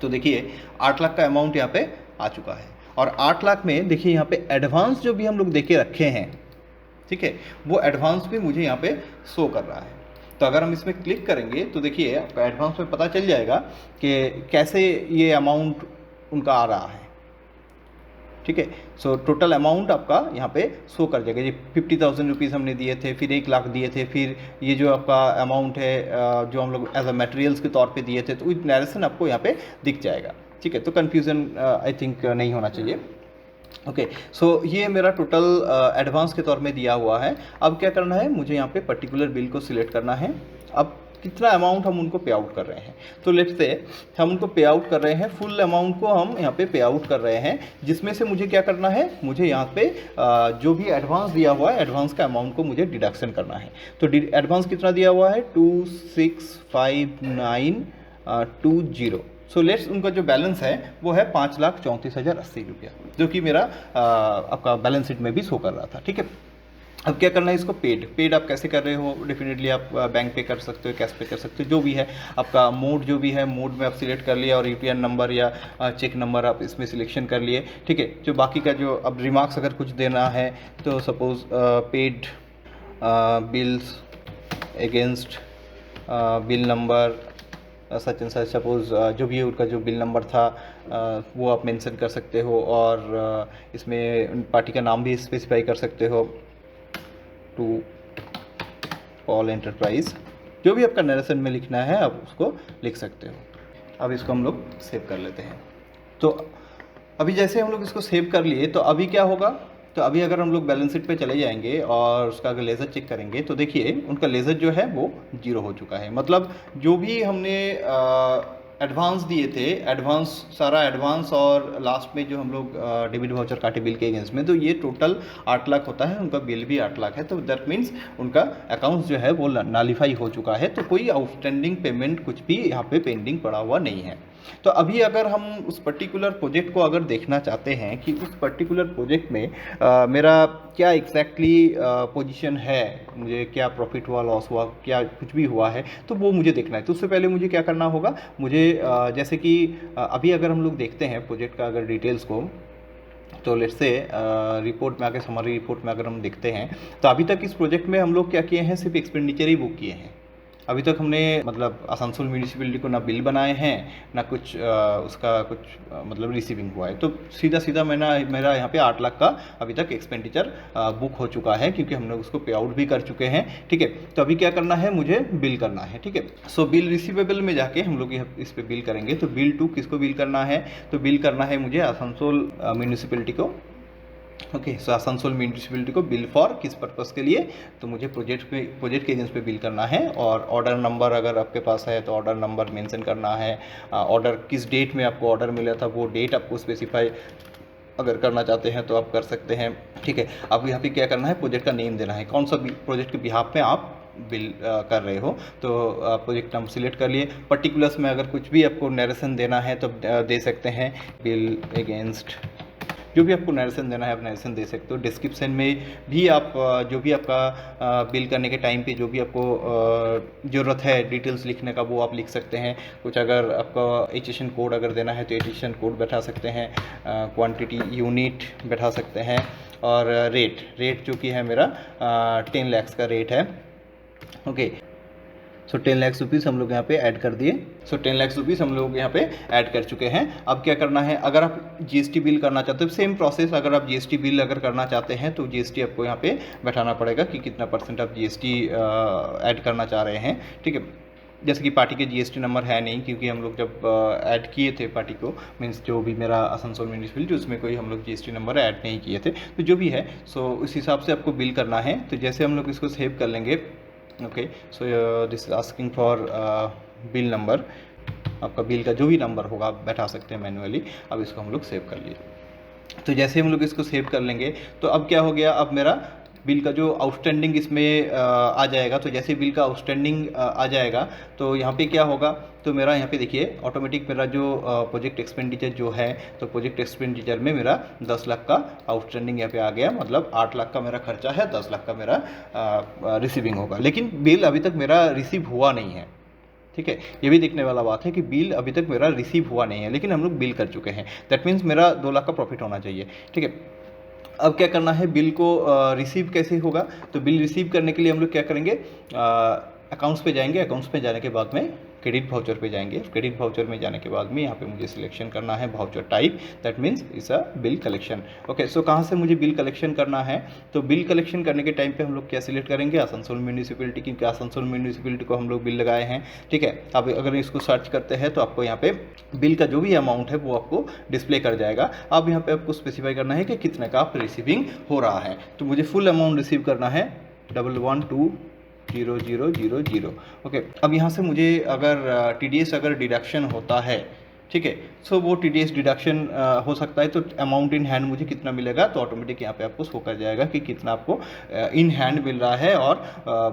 तो देखिए 8 लाख का अमाउंट यहाँ पे आ चुका है। और 8 लाख में देखिए यहाँ पे एडवांस जो भी हम लोग देके रखे हैं, ठीक है, वो एडवांस भी मुझे यहाँ पे शो कर रहा है। तो अगर हम इसमें क्लिक करेंगे तो देखिए आपका एडवांस में पता चल जाएगा कि कैसे ये अमाउंट उनका आ रहा है, ठीक है। सो टोटल अमाउंट आपका यहाँ पे शो कर जाएगा। ये 50,000 रुपीज़ हमने दिए थे, फिर 1 लाख दिए थे, फिर ये जो आपका अमाउंट है जो हम लोग एज अ मटेरियल्स के तौर पे दिए थे, तो विद नरेशन आपको यहाँ पे दिख जाएगा, ठीक है। तो कन्फ्यूज़न आई थिंक नहीं होना चाहिए। ओके, सो ये मेरा टोटल एडवांस के तौर में दिया हुआ है। अब क्या करना है, मुझे यहाँ पे पर्टिकुलर बिल को सिलेक्ट करना है। अब कितना अमाउंट हम उनको पे आउट कर रहे हैं, तो लेट्स से हम उनको पे आउट कर रहे हैं, फुल अमाउंट को हम यहाँ पे आउट कर रहे हैं, जिसमें से मुझे क्या करना है, मुझे यहाँ पे जो भी एडवांस दिया हुआ है एडवांस का अमाउंट को मुझे डिडक्शन करना है। तो एडवांस कितना दिया हुआ है, 265920। सो लेट्स उनका जो बैलेंस है वो है 5,34,080 रुपया, जो कि मेरा आपका बैलेंस शीट में भी शो कर रहा था, ठीक है। अब क्या करना है, इसको पेड आप कैसे कर रहे हो, डेफिनेटली आप बैंक पे कर सकते हो, कैश पे कर सकते हो, जो भी है आपका मोड जो भी है, मोड में आप सिलेक्ट कर लिया और यूटीएन नंबर या चेक नंबर आप इसमें सिलेक्शन कर लिए, ठीक है। जो बाकी का जो अब रिमार्क्स अगर कुछ देना है तो suppose paid bills against bill number such and such, suppose जो भी उनका जो बिल नंबर था वो आप मेंशन कर सकते हो, और इसमें पार्टी का नाम भी स्पेसिफाई कर सकते हो, टू पॉल एंटरप्राइज, जो भी आपका नरेशन में लिखना है आप उसको लिख सकते हो। अब इसको हम लोग सेव कर लेते हैं। तो अभी जैसे हम लोग इसको सेव कर लिए, तो अभी क्या होगा, तो अभी अगर हम लोग बैलेंस शीट पे चले जाएंगे और उसका अगर लेज़र चेक करेंगे तो देखिए उनका लेज़र जो है वो 0 हो चुका है। मतलब जो भी हमने एडवांस दिए थे, एडवांस सारा एडवांस और लास्ट में जो हम लोग डेबिट वाउचर काटे बिल के अगेंस्ट में, तो ये टोटल 8 लाख होता है, उनका बिल भी 8 लाख है। तो दैट मीन्स उनका अकाउंट जो है वो नालीफाई हो चुका है। तो कोई आउटस्टैंडिंग पेमेंट कुछ भी यहाँ पे पेंडिंग पड़ा हुआ नहीं है। तो अभी अगर हम उस पर्टिकुलर प्रोजेक्ट को अगर देखना चाहते हैं कि उस पर्टिकुलर प्रोजेक्ट में मेरा क्या एग्जैक्टली पोजीशन है, मुझे क्या प्रॉफिट हुआ, लॉस हुआ, क्या कुछ भी हुआ है, तो वो मुझे देखना है। तो उससे पहले मुझे क्या करना होगा, मुझे जैसे कि अभी अगर हम लोग देखते हैं प्रोजेक्ट का अगर डिटेल्स को, तो लेट्स से रिपोर्ट में आके समरी रिपोर्ट में अगर हम देखते हैं, तो अभी तक इस प्रोजेक्ट में हम लोग क्या किए हैं, सिर्फ एक्सपेंडिचर ही बुक किए हैं। अभी तक हमने मतलब आसनसोल म्यूनिसिपैलिटी को ना बिल बनाए हैं, ना कुछ उसका कुछ मतलब रिसीविंग हुआ है। तो सीधा सीधा मेरा यहाँ पे 8 लाख का अभी तक एक्सपेंडिचर बुक हो चुका है, क्योंकि हमने उसको पे आउट भी कर चुके हैं, ठीक है। तो अभी क्या करना है, मुझे बिल करना है, ठीक है। सो बिल रिसीवेबल में जाके हम लोग इस पर बिल करेंगे। तो बिल टू किसको बिल करना है, तो बिल करना है मुझे आसनसोल म्यूनिसिपैलिटी को। ओके, सो आसनसोल म्यूनिसिपैलिटी को बिल फॉर किस पर्पस के लिए, तो मुझे प्रोजेक्ट के एजेंस पे बिल करना है। और ऑर्डर नंबर अगर आपके पास है तो ऑर्डर नंबर मेंशन करना है। ऑर्डर किस डेट में आपको ऑर्डर मिला था वो डेट आपको स्पेसिफाई अगर करना चाहते हैं तो आप कर सकते हैं, ठीक है। अब यहाँ पे क्या करना है, प्रोजेक्ट का नेम देना है, कौन सा प्रोजेक्ट के बिहाफ में आप बिल कर रहे हो। तो प्रोजेक्ट नाम सिलेक्ट कर लिए। पर्टिकुलर्स में अगर कुछ भी आपको नरेशन देना है तो दे सकते हैं, बिल अगेंस्ट, जो भी आपको नरेशन देना है आप नरेशन दे सकते हो। डिस्क्रिप्शन में भी आप जो भी आपका बिल करने के टाइम पे जो भी आपको ज़रूरत है डिटेल्स लिखने का वो आप लिख सकते हैं। कुछ अगर आपका एचएसएन कोड अगर देना है तो एचएसएन कोड बैठा सकते हैं, क्वांटिटी यूनिट बैठा सकते हैं, और रेट जो कि है मेरा 10 लाख का रेट है। ओके, सो 10 लाख रुपीज़ हम लोग यहाँ पे ऐड कर दिए। सो 10 लाख रुपीज़ हम लोग यहाँ पे ऐड कर चुके हैं। अब क्या करना है, अगर आप जीएसटी बिल करना चाहते हो, सेम प्रोसेस, अगर आप जीएसटी बिल अगर करना चाहते हैं तो जीएसटी आपको यहाँ पे बैठाना पड़ेगा कि कितना % आप जीएसटी ऐड करना चाह रहे हैं, ठीक है। जैसे कि पार्टी के जीएसटी नंबर है नहीं, क्योंकि हम लोग जब ऐड किए थे पार्टी को, मीन्स जो भी मेरा आसनसोल म्यूनिसिपैलिटी, उसमें कोई हम लोग जीएसटी नंबर ऐड नहीं किए थे। तो जो भी है सो उस हिसाब से आपको बिल करना है। तो जैसे हम लोग इसको सेव कर लेंगे, okay, so this is asking for bill number. आपका बिल का जो भी नंबर होगा आप बैठा सकते हैं मैन्युअली। अब इसको हम लोग सेव कर लिए। तो जैसे हम लोग इसको सेव कर लेंगे तो अब क्या हो गया, अब मेरा बिल का जो आउटस्टैंडिंग इसमें आ जाएगा। तो जैसे बिल का आउटस्टैंडिंग आ जाएगा तो यहाँ पे क्या होगा, तो मेरा यहाँ पे देखिए ऑटोमेटिक मेरा जो प्रोजेक्ट एक्सपेंडिचर जो है, तो प्रोजेक्ट एक्सपेंडिचर में मेरा 10 लाख का आउटस्टैंडिंग यहाँ पे आ गया। मतलब 8 लाख का मेरा खर्चा है, 10 लाख का मेरा रिसीविंग होगा। लेकिन बिल अभी तक मेरा रिसीव हुआ नहीं है, ठीक है। ये भी देखने वाला बात है कि बिल अभी तक मेरा रिसीव हुआ नहीं है, लेकिन हम लोग बिल कर चुके हैं। दैट मीन्स मेरा 2 लाख का प्रॉफिट होना चाहिए, ठीक है। अब क्या करना है, बिल को रिसीव कैसे होगा, तो बिल रिसीव करने के लिए हम लोग क्या करेंगे, अकाउंट्स पे जाएंगे। अकाउंट्स पे जाने के बाद में क्रेडिट वाउचर पे जाएंगे। क्रेडिट वाउचर में जाने के बाद में यहाँ पे मुझे सिलेक्शन करना है voucher type, that means it's a bill collection. Okay, so कहाँ से मुझे बिल कलेक्शन करना है, तो बिल कलेक्शन करने के टाइम पे हम लोग क्या सिलेक्ट करेंगे, आसनसोल म्यूनिसिपैलिटी, क्योंकि आसनसोल म्यूनिसिपैलिटी को हम लोग बिल लगाए हैं, ठीक है। अब अगर इसको सर्च करते हैं तो आपको यहाँ पे बिल का जो भी अमाउंट है वो आपको डिस्प्ले कर जाएगा। अब यहाँ पे आपको स्पेसिफाई करना है कि कितने का आप रिसीविंग हो रहा है। तो मुझे फुल अमाउंट रिसीव करना है 112000। ओके, अब यहाँ से मुझे अगर TDS अगर डिडक्शन होता है, ठीक है, सो वो TDS डिडक्शन हो सकता है। तो अमाउंट इन हैंड मुझे कितना मिलेगा, तो ऑटोमेटिक यहाँ पे आपको शो कर जाएगा कि कितना आपको इन हैंड मिल रहा है और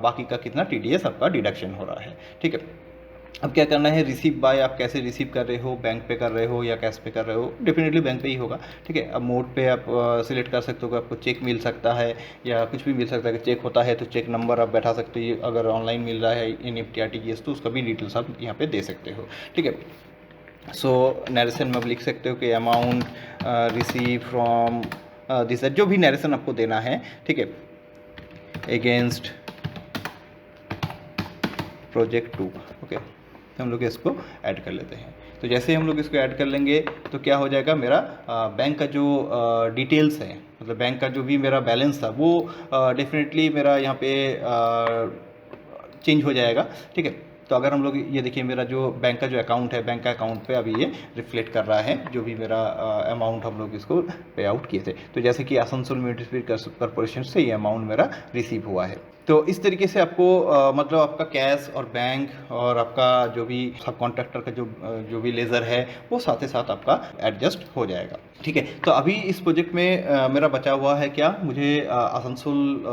बाकी का कितना TDS आपका डिडक्शन हो रहा है, ठीक है। अब क्या करना है, रिसीव बाय आप कैसे रिसीव कर रहे हो, बैंक पे कर रहे हो या कैश पे कर रहे हो, डेफिनेटली बैंक पे ही होगा, ठीक है। अब मोड पे आप सिलेक्ट कर सकते हो कि आपको चेक मिल सकता है या कुछ भी मिल सकता है। कि चेक होता है तो चेक नंबर आप बैठा सकते हो, अगर ऑनलाइन मिल रहा है NEFT RTGS तो उसका भी डिटेल्स आप यहाँ पे दे सकते हो, ठीक है। सो नरेशन में आप लिख सकते हो कि अमाउंट रिसीव फ्रॉम दिस, जो भी नरेशन आपको देना है, ठीक है, अगेंस्ट प्रोजेक्ट 2। ओके, हम लोग इसको ऐड कर लेते हैं। तो जैसे हम लोग इसको ऐड कर लेंगे तो क्या हो जाएगा, मेरा बैंक का जो डिटेल्स है, मतलब बैंक का जो भी मेरा बैलेंस था वो डेफिनेटली मेरा यहाँ पे चेंज हो जाएगा, ठीक है। तो अगर हम लोग ये देखिए, मेरा जो बैंक का जो अकाउंट है, बैंक का अकाउंट पे अभी ये रिफ्लेक्ट कर रहा है जो भी मेरा अमाउंट हम लोग इसको पे आउट किए थे। तो जैसे कि आसनसोल म्यूनिसिपल कॉर्पोरेशन से ये अमाउंट मेरा रिसीव हुआ है। तो इस तरीके से आपको मतलब आपका कैश और बैंक और आपका जो भी सब कॉन्ट्रैक्टर का जो भी लेज़र है वो साथ ही साथ आपका एडजस्ट हो जाएगा, ठीक है। तो अभी इस प्रोजेक्ट में मेरा बचा हुआ है क्या, मुझे आसनसोल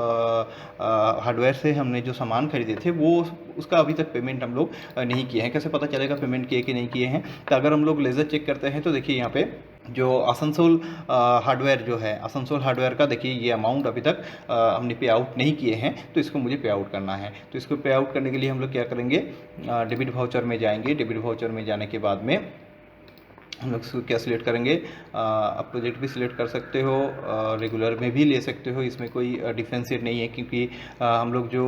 हार्डवेयर से हमने जो सामान खरीदे थे वो उसका अभी तक पेमेंट हम लोग नहीं किए हैं। कैसे पता चलेगा पेमेंट किए कि नहीं किए हैं, तो अगर हम लोग लेज़र चेक करते हैं तो देखिए यहाँ पे जो आसनसोल हार्डवेयर जो है, आसनसोल हार्डवेयर का देखिए ये अमाउंट अभी तक हमने पे आउट नहीं किए हैं, तो इसको मुझे पे आउट करना है। तो इसको पे आउट करने के लिए हम लोग क्या करेंगे, डेबिट वाउचर में जाएंगे। डेबिट वाउचर में जाने के बाद में हम लोग इसको क्या सिलेक्ट करेंगे, आप प्रोजेक्ट भी सिलेक्ट कर सकते हो, रेगुलर में भी ले सकते हो, इसमें कोई डिफ्रेंशिएट नहीं है, क्योंकि हम लोग जो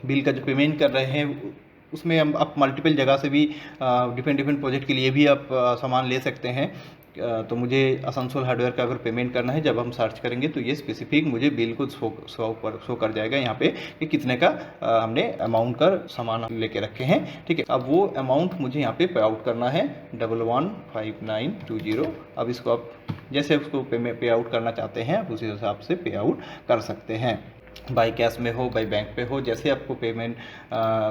बिल का जो पेमेंट कर रहे हैं उसमें हम आप मल्टीपल जगह से भी डिफरेंट प्रोजेक्ट के लिए भी आप सामान ले सकते हैं। तो मुझे आसनसोल हार्डवेयर का अगर पेमेंट करना है, जब हम सर्च करेंगे तो ये स्पेसिफिक मुझे बिल को शो कर जाएगा यहाँ पे कि कितने का हमने अमाउंट का सामान लेके रखे हैं, ठीक है। अब वो अमाउंट मुझे यहाँ पे आउट करना है 115920। अब इसको आप जैसे उसको पे आउट करना चाहते हैं आप उसी हिसाब से पे आउट कर सकते हैं, बाई कैश में हो, बाई बैंक पे हो, जैसे आपको पेमेंट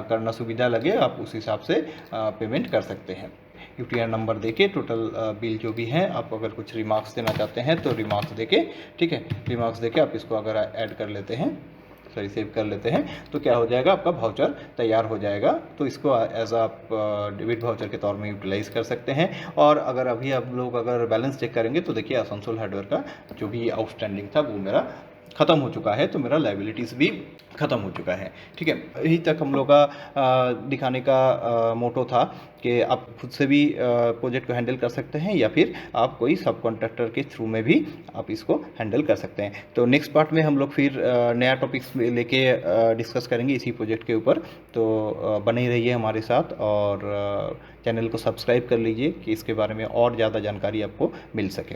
करना सुविधा लगे आप उस हिसाब से पेमेंट कर सकते हैं। UTR नंबर देके टोटल बिल जो भी है, आप अगर कुछ रिमार्क्स देना चाहते हैं तो रिमार्क्स देके, ठीक है, रिमार्क्स देके आप इसको अगर ऐड कर लेते हैं, सॉरी सेव कर लेते हैं, तो क्या हो जाएगा, आपका वाउचर तैयार हो जाएगा। तो इसको एज आप डेबिट वाउचर के तौर में यूटिलाइज़ कर सकते हैं। और अगर अभी आप लोग अगर बैलेंस चेक करेंगे तो देखिए आसनसोल हार्डवेयर का जो भी आउटस्टैंडिंग था वो मेरा ख़त्म हो चुका है, तो मेरा लाइबिलिटीज़ भी ख़त्म हो चुका है, ठीक है। यही तक हम लोग का दिखाने का मोटो था कि आप खुद से भी प्रोजेक्ट को हैंडल कर सकते हैं या फिर आप कोई सब कॉन्ट्रैक्टर के थ्रू में भी आप इसको हैंडल कर सकते हैं। तो नेक्स्ट पार्ट में हम लोग फिर नया टॉपिक्स लेके डिस्कस करेंगे इसी प्रोजेक्ट के ऊपर। तो बने ही रहिए हमारे साथ और चैनल को सब्सक्राइब कर लीजिए कि इसके बारे में और ज़्यादा जानकारी आपको मिल सके।